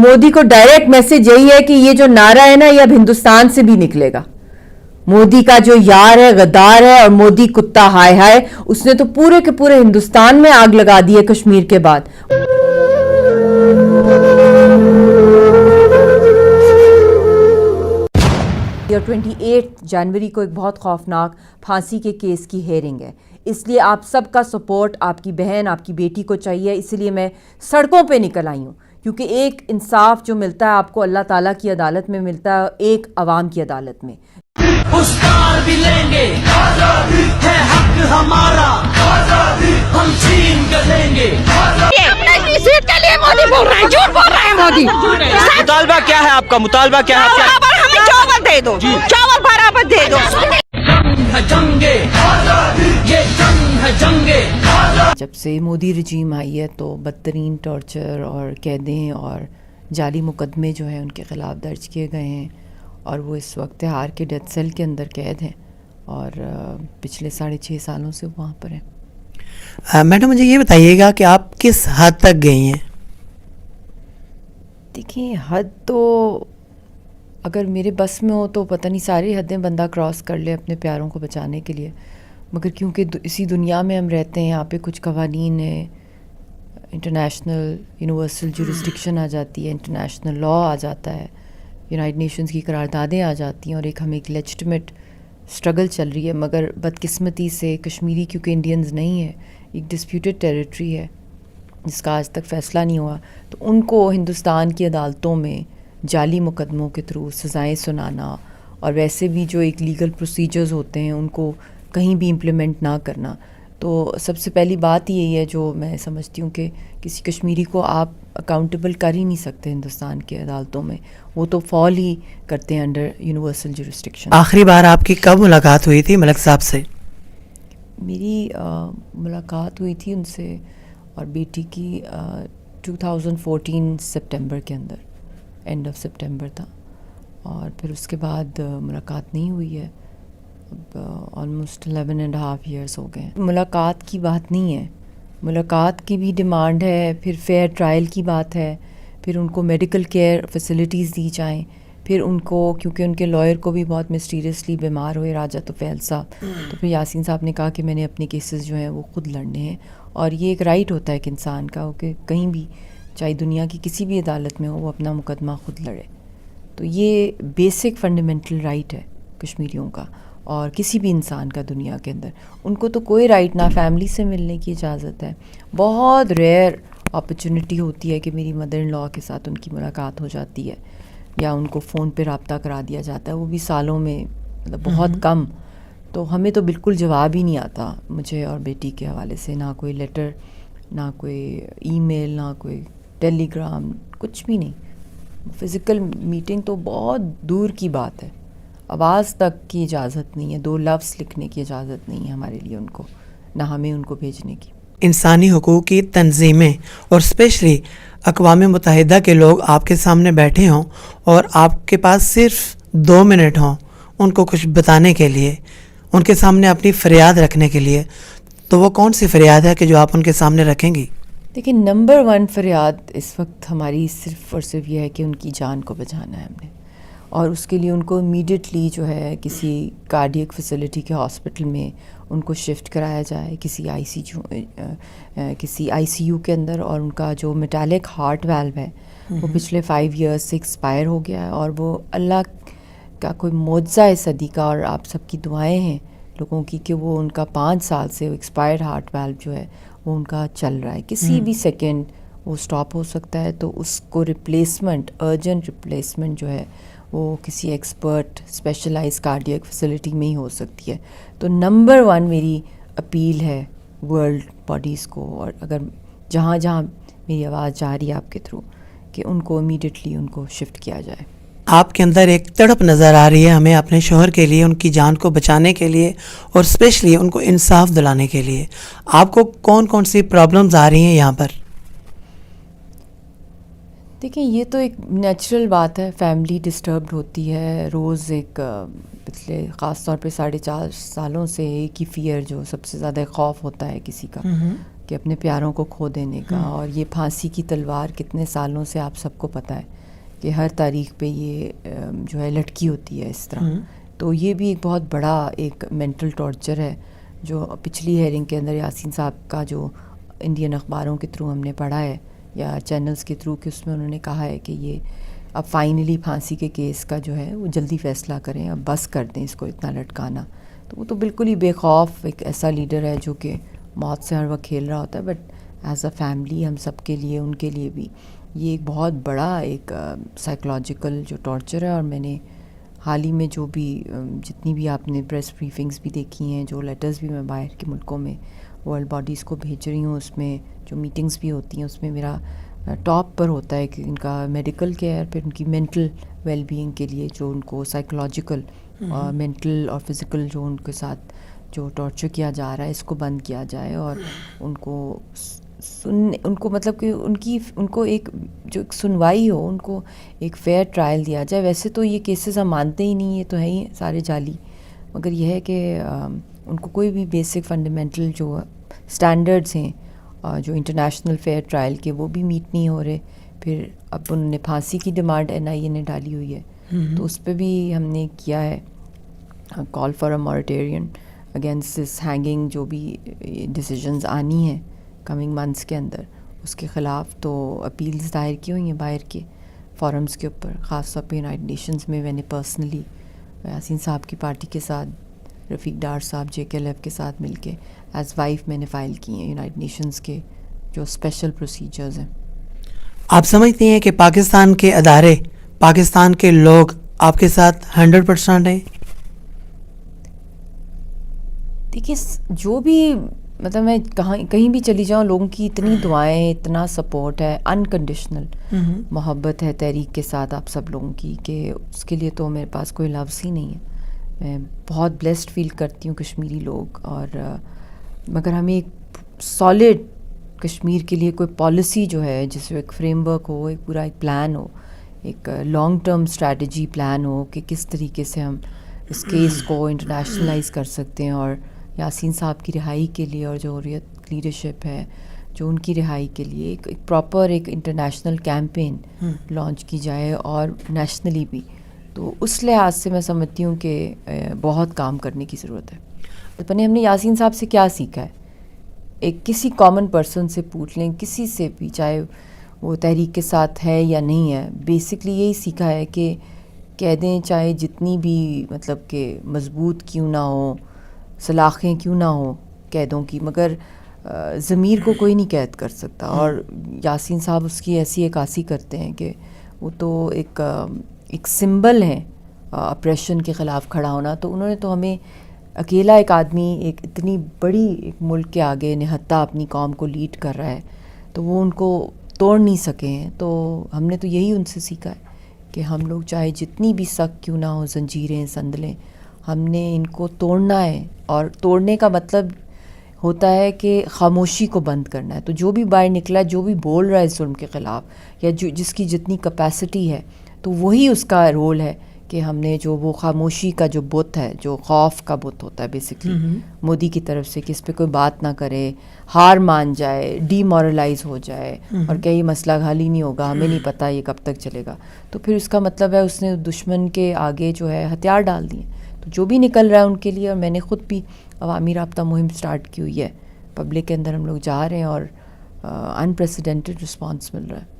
मोदी को direct message यही है कि ये जो नारा है ना, ये अब हिंदुस्तान से भी निकलेगा. मोदी का जो यार है गद्दार है, और मोदी कुत्ता हाय हाय, उसने तो पूरे के पूरे हिंदुस्तान में आग लगा दी है कश्मीर के बाद. और 28 जनवरी को एक बहुत खौफनाक फांसी के केस की हेयरिंग है, इसलिए आप सबका सपोर्ट आपकी बहन आपकी बेटी को चाहिए. इसलिए मैं सड़कों पे निकल आई हूँ, क्योंकि एक इंसाफ जो मिलता है आपको अल्लाह ताला की अदालत में मिलता है, एक अवाम की अदालत में. पुरस्कार भी लेंगे, आजादी है हक हमारा, आजादी हम छीन कर लेंगे. अपनी सीट के लिए मोदी बोल रहा है, झूठ बोल रहा है मोदी. मुतालबा क्या है आपका? मुतालबा क्या है? बराबर हमें चावल दे दो, चावल बराबर दे दो. जंग है जंगे, आजादी ये जंग है जंगे. जब से मोदी रजीम आई है तो बदतरीन टॉर्चर और कैदें और जाली मुकदमे जो हैं उनके ख़िलाफ़ दर्ज किए गए हैं, और वो इस वक्त तिहाड़ के डेथ सेल के अंदर कैद हैं, और पिछले 6.5 सालों से वहाँ पर हैं. मैडम मुझे ये बताइएगा कि आप किस हद तक गई हैं? देखिए, हद तो अगर मेरे बस में हो तो पता नहीं सारी हदें बंदा क्रॉस कर ले अपने प्यारों को बचाने के लिए, मगर क्योंकि इसी दुनिया में हम रहते हैं, यहाँ पे कुछ कवानीन है, इंटरनेशनल यूनिवर्सल जुरिस्डिक्शन आ जाती है, इंटरनेशनल लॉ आ जाता है, यूनाइटेड नेशंस की करारदादें आ जाती हैं, और हमें एक लेजिटिमेट स्ट्रगल चल रही है. मगर बदकिस्मती से कश्मीरी क्योंकि इंडियंस नहीं है, एक डिस्प्यूटेड टेरिटरी है जिसका आज तक फ़ैसला नहीं हुआ, तो उनको हिंदुस्तान की अदालतों में जाली मुकदमों के थ्रू सज़ाएं सुनाना, और वैसे भी जो एक लीगल प्रोसीजर्स होते हैं उनको कहीं भी इम्प्लीमेंट ना करना. तो सबसे पहली बात यही है जो मैं समझती हूँ कि किसी कश्मीरी को आप अकाउंटेबल कर ही नहीं सकते हिंदुस्तान की अदालतों में, वो तो फॉल ही करते हैं अंडर यूनिवर्सल जुरिस्डिक्शन. आखिरी बार आपकी कब मुलाकात हुई थी मलिक साहब से? मेरी मुलाकात हुई थी उनसे और बेटी की 2014 सितंबर के अंदर, एंड ऑफ सितंबर था, और फिर उसके बाद मुलाकात नहीं हुई है. अब ऑलमोस्ट 11.5 ईयर्स हो गए हैं. मुलाकात की बात नहीं है, मुलाकात की भी डिमांड है, फिर फेयर ट्रायल की बात है, फिर उनको मेडिकल केयर फैसिलिटीज़ दी जाएं, फिर उनको क्योंकि उनके लॉयर को भी बहुत मिस्टीरियसली बीमार हुए राजा तोफैल साहब, तो फिर यासीन साहब ने कहा कि मैंने अपने केसेस जो हैं वो ख़ुद लड़ने हैं, और ये एक राइट होता है कि इंसान का कि कहीं भी चाहे दुनिया की किसी भी अदालत में हो वो अपना मुकदमा ख़ुद लड़े. तो ये बेसिक फंडामेंटल राइट है कश्मीरियों का और किसी भी इंसान का दुनिया के अंदर. उनको तो कोई राइट ना फैमिली से मिलने की इजाज़त है. बहुत रेयर अपॉर्चुनिटी होती है कि मेरी मदर इन लॉ के साथ उनकी मुलाकात हो जाती है या उनको फ़ोन पे रब्ता करा दिया जाता है, वो भी सालों में, मतलब बहुत कम. तो हमें तो बिल्कुल जवाब ही नहीं आता मुझे और बेटी के हवाले से, ना कोई लेटर, ना कोई ईमेल, ना कोई टेलीग्राम, कुछ भी नहीं. फ़िज़िकल मीटिंग तो बहुत दूर की बात है, आवाज़ तक की इजाज़त नहीं है, 2 लफ्ज़ लिखने की इजाज़त नहीं है हमारे लिए उनको, ना हमें उनको भेजने की. इंसानी हुकूक की तंजीमें और स्पेशली अक़वाम मुत्तहिदा के लोग आपके सामने बैठे हों और आपके पास सिर्फ 2 मिनट हों उनको कुछ बताने के लिए, उनके सामने अपनी फ़रियाद रखने के लिए, तो वो कौन सी फ़रियाद है कि जो आप उनके सामने रखेंगी? देखिए, नंबर 1 फ़रियाद इस वक्त हमारी सिर्फ़ और सिर्फ ये है कि उनकी जान को बचाना है हमने, और उसके लिए उनको इमीडिएटली जो है किसी कार्डियक फैसिलिटी के हॉस्पिटल में उनको शिफ्ट कराया जाए, किसी आईसीयू के अंदर. और उनका जो मेटालिक हार्ट वाल्व है वो पिछले 5 ईयर्स से एक्सपायर हो गया है, और वो अल्लाह का कोई मौजज़ा है सदी का, और आप सबकी दुआएं हैं लोगों की कि वो उनका 5 साल से एक्सपायर्ड हार्ट वाल्व जो है वो उनका चल रहा है. किसी भी सेकेंड वो स्टॉप हो सकता है, तो उसको रिप्लेसमेंट, अर्जेंट रिप्लेसमेंट जो है वो किसी एक्सपर्ट स्पेशलाइज्ड कार्डियक फैसिलिटी में ही हो सकती है. तो नंबर 1 मेरी अपील है वर्ल्ड बॉडीज़ को, और अगर जहाँ जहाँ मेरी आवाज़ जा रही है आपके थ्रू, कि उनको इमीडिएटली उनको शिफ्ट किया जाए. आपके अंदर एक तड़प नज़र आ रही है हमें अपने शोहर के लिए, उनकी जान को बचाने के लिए और स्पेशली उनको इंसाफ दिलाने के लिए. आपको कौन कौन सी प्रॉब्लम्स आ रही हैं यहाँ पर? देखिए, ये तो एक नेचुरल बात है, फैमिली डिस्टर्ब्ड होती है रोज़. एक पिछले ख़ास तौर पे 4.5 सालों से एक ही फ़ियर जो सबसे ज़्यादा खौफ होता है किसी का, کہ اپنے پیاروں کو کھو دینے کا. اور یہ پھانسی کی تلوار کتنے سالوں سے آپ سب کو پتہ ہے کہ ہر تاریخ پہ یہ جو ہے لٹکی ہوتی ہے اس طرح. تو یہ بھی ایک بہت بڑا ایک مینٹل ٹارچر ہے جو پچھلی ہیئرنگ کے اندر یاسین صاحب کا جو انڈین اخباروں کے تھرو ہم نے پڑھا ہے یا چینلز کے تھرو کہ اس میں انہوں نے کہا ہے کہ یہ اب فائنلی پھانسی کے کیس کا جو ہے وہ جلدی فیصلہ کریں, اب بس کر دیں اس کو اتنا لٹکانا. تو وہ تو بالکل ہی بے خوف ایک ایسا لیڈر ہے جو کہ موت سے ہر وقت کھیل رہا ہوتا ہے. بٹ ایز اے فیملی ہم سب کے لیے, ان کے لیے بھی یہ ایک بہت بڑا ایک سائیکولوجیکل جو ٹارچر ہے. اور میں نے حال ہی میں جو بھی جتنی بھی آپ نے پریس بریفنگز بھی دیکھی ہیں, جو لیٹرز بھی میں باہر کے ملکوں میں ورلڈ باڈیز کو بھیج رہی ہوں, اس میں جو میٹنگز بھی ہوتی ہیں اس میں میرا ٹاپ پر ہوتا ہے کہ ان کا میڈیکل کیئر, پھر ان کی مینٹل ویل بینگ کے لیے جو ان کو سائیکولوجیکل مینٹل اور فزیکل جو ان کے ساتھ جو ٹارچر کیا جا رہا ہے اس کو بند کیا جائے. اور ان کو مطلب کہ ان کو ایک جو ایک سنوائی ہو, ان کو ایک فیئر ٹرائل دیا جائے. ویسے تو یہ کیسز ہم مانتے ہی نہیں, یہ تو ہے ہی سارے جعلی, مگر یہ ہے کہ ان کو کوئی بھی بیسک فنڈامنٹل جو اسٹینڈرڈس ہیں جو انٹرنیشنل فیئر ٹرائل کے وہ بھی میٹ نہیں ہو رہے. پھر اب انہوں نے پھانسی کی ڈیمانڈ NIA نے ڈالی ہوئی ہے, تو اس پہ بھی ہم نے کیا ہے call for a moratorium against this hanging. جو بھی ڈیسیجنز آنی ہیں کمنگ منتھس کے اندر اس کے خلاف, تو اپیلز دائر کی ہوئی ہیں باہر کے فورمز کے اوپر, خاص طور پہ یونائٹڈ نیشنز میں. میں نے پرسنلی یاسین صاحب کی پارٹی کے ساتھ رفیق ڈار صاحب JKLF کے ساتھ مل کے ایز وائف میں نے فائل کی ہیں یونائٹڈ نیشنز کے جو اسپیشل پروسیجرز ہیں. آپ سمجھتے ہیں کہ پاکستان کے ادارے, پاکستان کے لوگ آپ کے ساتھ 100% ہیں؟ دیکھیے جو بھی مطلب میں کہیں بھی چلی جاؤں, لوگوں کی اتنی دعائیں, اتنا سپورٹ ہے, انکنڈیشنل محبت ہے تحریک کے ساتھ آپ سب لوگوں کی, کہ اس کے لیے تو میرے پاس کوئی لفظ ہی نہیں ہے. میں بہت بلیسڈ فیل کرتی ہوں کشمیری لوگ. اور مگر ہمیں ایک سالڈ کشمیر کے لیے کوئی پالیسی جو ہے جس میں ایک فریم ورک ہو, ایک پورا ایک پلان ہو, ایک لانگ ٹرم اسٹریٹجی پلان ہو کہ کس طریقے سے ہم اس کیس کو انٹرنیشنلائز کر سکتے ہیں. اور یاسین صاحب کی رہائی کے لیے اور جو لیڈرشپ ہے جو ان کی رہائی کے لیے ایک پراپر ایک انٹرنیشنل کیمپین لانچ کی جائے, اور نیشنلی بھی. تو اس لحاظ سے میں سمجھتی ہوں کہ بہت کام کرنے کی ضرورت ہے. ہم نے یاسین صاحب سے کیا سیکھا ہے, ایک کسی کامن پرسن سے پوچھ لیں, کسی سے بھی, چاہے وہ تحریک کے ساتھ ہے یا نہیں ہے, بیسکلی یہی سیکھا ہے کہ قیدیں چاہے جتنی بھی مطلب کہ مضبوط کیوں نہ ہوں, سلاخیں کیوں نہ ہوں قیدوں کی, مگر ضمیر کو کوئی نہیں قید کر سکتا. اور یاسین صاحب اس کی ایسی عکاسی کرتے ہیں کہ وہ تو ایک سمبل ہے اپریشن کے خلاف کھڑا ہونا. تو انہوں نے تو ہمیں اکیلا ایک آدمی ایک اتنی بڑی ایک ملک کے آگے نہتا اپنی قوم کو لیڈ کر رہا ہے, تو وہ ان کو توڑ نہیں سکے ہیں. تو ہم نے تو یہی ان سے سیکھا ہے کہ ہم لوگ چاہے جتنی بھی سخت کیوں نہ ہو زنجیریں, سندلیں, ہم نے ان کو توڑنا ہے. اور توڑنے کا مطلب ہوتا ہے کہ خاموشی کو بند کرنا ہے. تو جو بھی باہر نکلا, جو بھی بول رہا ہے ظلم کے خلاف یا جس کی جتنی کیپیسٹی ہے, تو وہی اس کا رول ہے کہ ہم نے جو وہ خاموشی کا جو بت ہے, جو خوف کا بت ہوتا ہے بیسکلی مودی کی طرف سے, کہ اس پہ کوئی بات نہ کرے, ہار مان جائے, ڈی مورلائز ہو جائے اور کہ یہ مسئلہ حل ہی نہیں ہوگا, ہمیں نہیں پتہ یہ کب تک چلے گا. تو پھر اس کا مطلب ہے اس نے دشمن کے آگے جو ہے ہتھیار ڈال دیے. تو جو بھی نکل رہا ہے ان کے لیے, اور میں نے خود بھی عوامی رابطہ مہم سٹارٹ کی ہوئی ہے, پبلک کے اندر ہم لوگ جا رہے ہیں اور انپریسیڈنٹڈ رسپانس مل رہا ہے.